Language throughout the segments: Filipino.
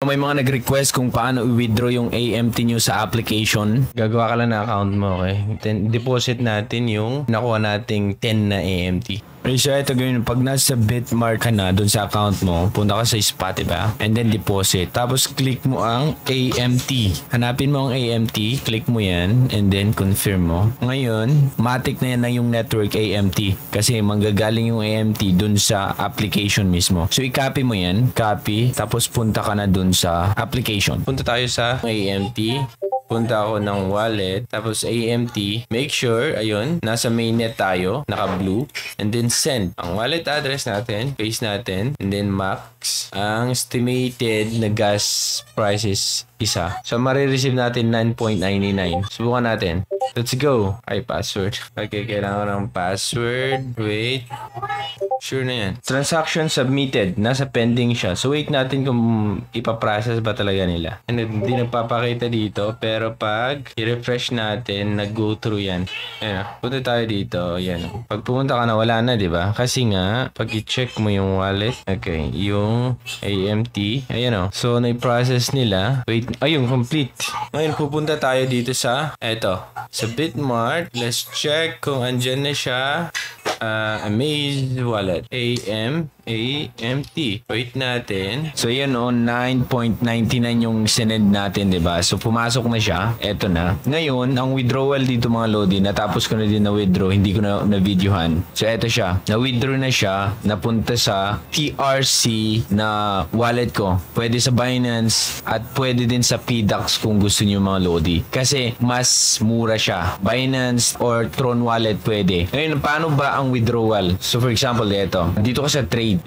may mga nag-request kung paano i-withdraw yung AMT nyo sa application. Gagawa ka lang na account mo, okay? Then, deposit natin yung nakuha nating 10 na AMT. Okay, so ito gawin. Pag nasa Bitmart ka na dun sa account mo, punta ka sa Spotify and then deposit. Tapos click mo ang AMT. Hanapin mo ang AMT, click mo yan and then confirm mo. Ngayon, matik na yan na yung network AMT kasi manggagaling yung AMT dun sa application mismo. So i-copy mo yan, copy, tapos punta ka na dun sa application. Punta tayo sa AMT. Punta ako ng wallet, tapos AMT, make sure, ayun, nasa mainnet tayo, naka-blue, and then send. Ang wallet address natin, paste natin, and then max, ang estimated na gas prices, isa. So, marireceive natin 9.99. Subukan natin. Let's go. Ay, password. Okay, kailangan ko ng password. Wait. Sure na yan. Transaction submitted. Nasa pending siya. So, wait natin kung ipaprocess ba talaga nila. And hindi nagpapakita dito. Pero pag i-refresh natin, nag-go through yan. Ayan. Punta tayo dito. Ayan. Pag pumunta ka na, wala na, diba? Kasi nga, pag i-check mo yung wallet, okay, yung AMT, ayan o. So, na-process nila. Wait. Ayun, complete. Ngayon, pupunta tayo dito sa, eto, sa Bitmart. Let's check kung andyan na siya. Amaze wallet. AMT. Wait natin. So, yan o, 9.99 yung sinend natin, diba? So, pumasok na siya. Eto na. Ngayon, ang withdrawal dito mga Lodi, natapos ko na din na withdraw. Hindi ko na videohan. So, eto siya. Na-withdraw na siya. Napunta sa TRC na wallet ko. Pwede sa Binance at pwede din sa PDAX kung gusto niyo mga Lodi. Kasi, mas mura siya. Binance or Tron wallet pwede. Ngayon, paano ba ang withdrawal? So, for example, eto. Dito ka sa trade.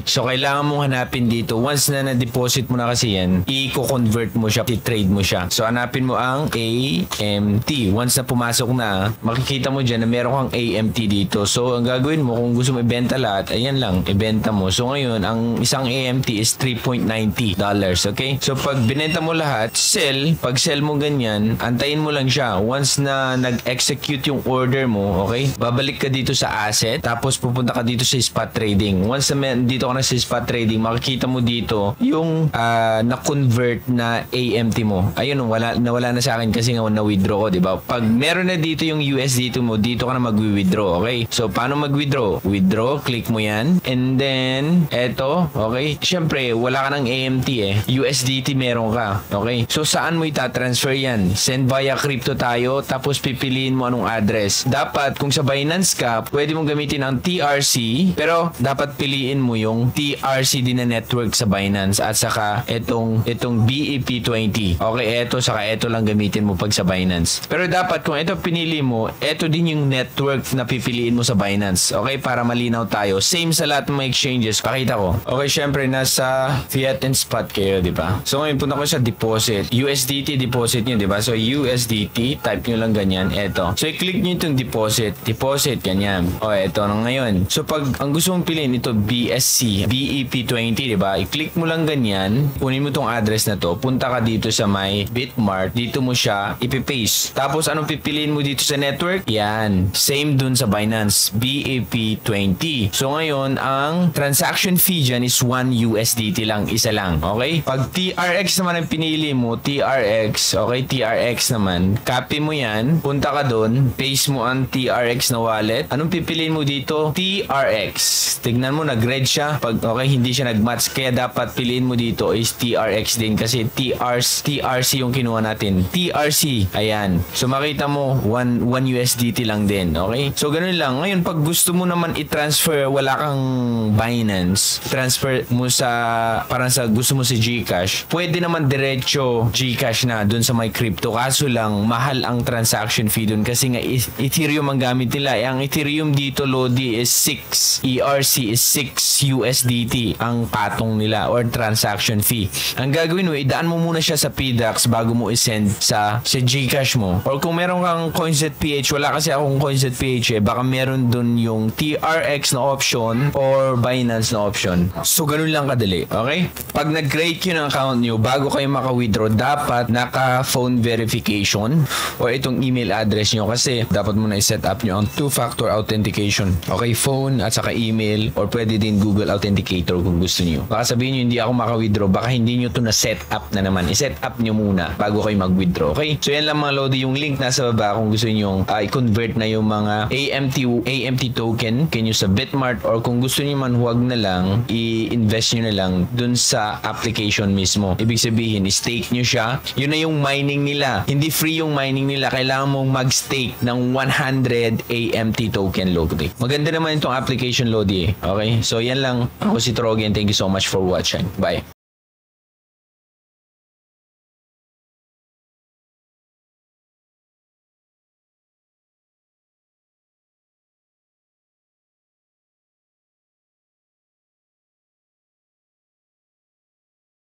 So, kailangan mong hanapin dito. Once na na-deposit mo na kasi yan, i-convert mo siya, i-trade mo siya. So, hanapin mo ang AMT. Once na pumasok na, makikita mo dyan na meron kang AMT dito. So, ang gagawin mo, kung gusto mo ibenta lahat, ayan lang, ibenta mo. So, ngayon, ang isang AMT is $3.90. Okay? So, pag binenta mo lahat, sell. Pag sell mo ganyan, antayin mo lang siya. Once na nag-execute yung order mo, okay? Babalik ka dito sa asset, tapos pupunta ka dito sa spot trading. Once na dito ka na sa spot trading, makikita mo dito yung na-convert na AMT mo. Ayun, nawala na sa akin kasi nga na-withdraw ko, diba? Pag meron na dito yung USDT mo, dito ka na mag-withdraw, okay? So, paano mag-withdraw? Withdraw, click mo yan. And then, eto, okay? Siyempre, wala ka ng AMT USDT meron ka, okay? So, saan mo itatransfer yan? Send via crypto tayo, tapos pipiliin mo anong address. Dapat, kung sa Binance ka, pwede mong gamitin ang TRC, pero dapat piliin mo yung TRC din na network sa Binance at saka itong BEP20. Okay, saka ito lang gamitin mo pag sa Binance. Pero dapat kung ito pinili mo, ito din yung network na pipiliin mo sa Binance. Okay, para malinaw tayo. Same sa lahat ng mga exchanges. Pakita ko. Okay, syempre nasa fiat and spot kayo, di ba? So ngayon punta ko sa deposit. USDT deposit nyo, di ba? So USDT, type nyo lang ganyan. Ito. So i-click nyo itong deposit. Deposit, ganyan. O, ito na ngayon. So pag ang gusto mong piliin, ito BSC, BEP20, diba? I-click mo lang ganyan, kunin mo tong address na to, punta ka dito sa my Bitmart, dito mo siya ipipaste. Tapos anong pipiliin mo dito sa network? Yan. Same dun sa Binance, BEP20. So ngayon, ang transaction fee dyan is 1 USDT lang, isa lang. Okay? Pag TRX naman ang pinili mo, TRX, okay, TRX naman, copy mo yan, punta ka dun, paste mo ang TRX na wallet. Anong pipiliin mo dito? TRX. Tignan mo, nag-red siya. Pag okay, hindi siya nag-match. Kaya dapat piliin mo dito is TRX din kasi TRC yung kinuha natin. TRC. Ayan. So, makita mo, 1 USDT lang din. Okay? So, ganun lang. Ngayon, pag gusto mo naman i-transfer, wala kang Binance, transfer mo sa, parang sa gusto mo si GCash, pwede naman diretso GCash na dun sa my crypto. Kaso lang, mahal ang transaction fee dun kasi nga Ethereum ang gamit nila. Ang Ethereum dito, Lodi, is 6. ERC is 6 USDT ang patong nila or transaction fee. Ang gagawin mo, idaan mo muna siya sa PDAX bago mo i-send sa GCash mo. Or kung meron kang CoinZPH, wala kasi akong CoinZPH baka meron dun yung TRX na option or Binance na option. So, ganun lang kadali. Okay? Pag nag-create yun ang account nyo, bago kayo maka-withdraw, dapat naka-phone verification or itong email address nyo kasi dapat mo na i-set up nyo ang two-factor authentication. Okay? Phone at saka email or or pwede din Google Authenticator kung gusto niyo. Baka sabihin niyo hindi ako maka-withdraw, baka hindi niyo to na set up na naman. I-set up niyo muna bago kayo mag-withdraw. Okay? So yan lang mga Lodi, yung link nasa baba kung gusto niyo i-convert na yung mga AMT token kanyo sa Bitmart, or kung gusto niyo man huwag na lang, i-invest niyo na lang dun sa application mismo. Ibig sabihin, stake niyo siya. Yun na yung mining nila. Hindi free yung mining nila. Kailangan mong mag-stake ng 100 AMT token, Lodi. Maganda naman itong application, Lodi. Okay? So yan lang. Ako si Trogen. Thank you so much for watching. Bye.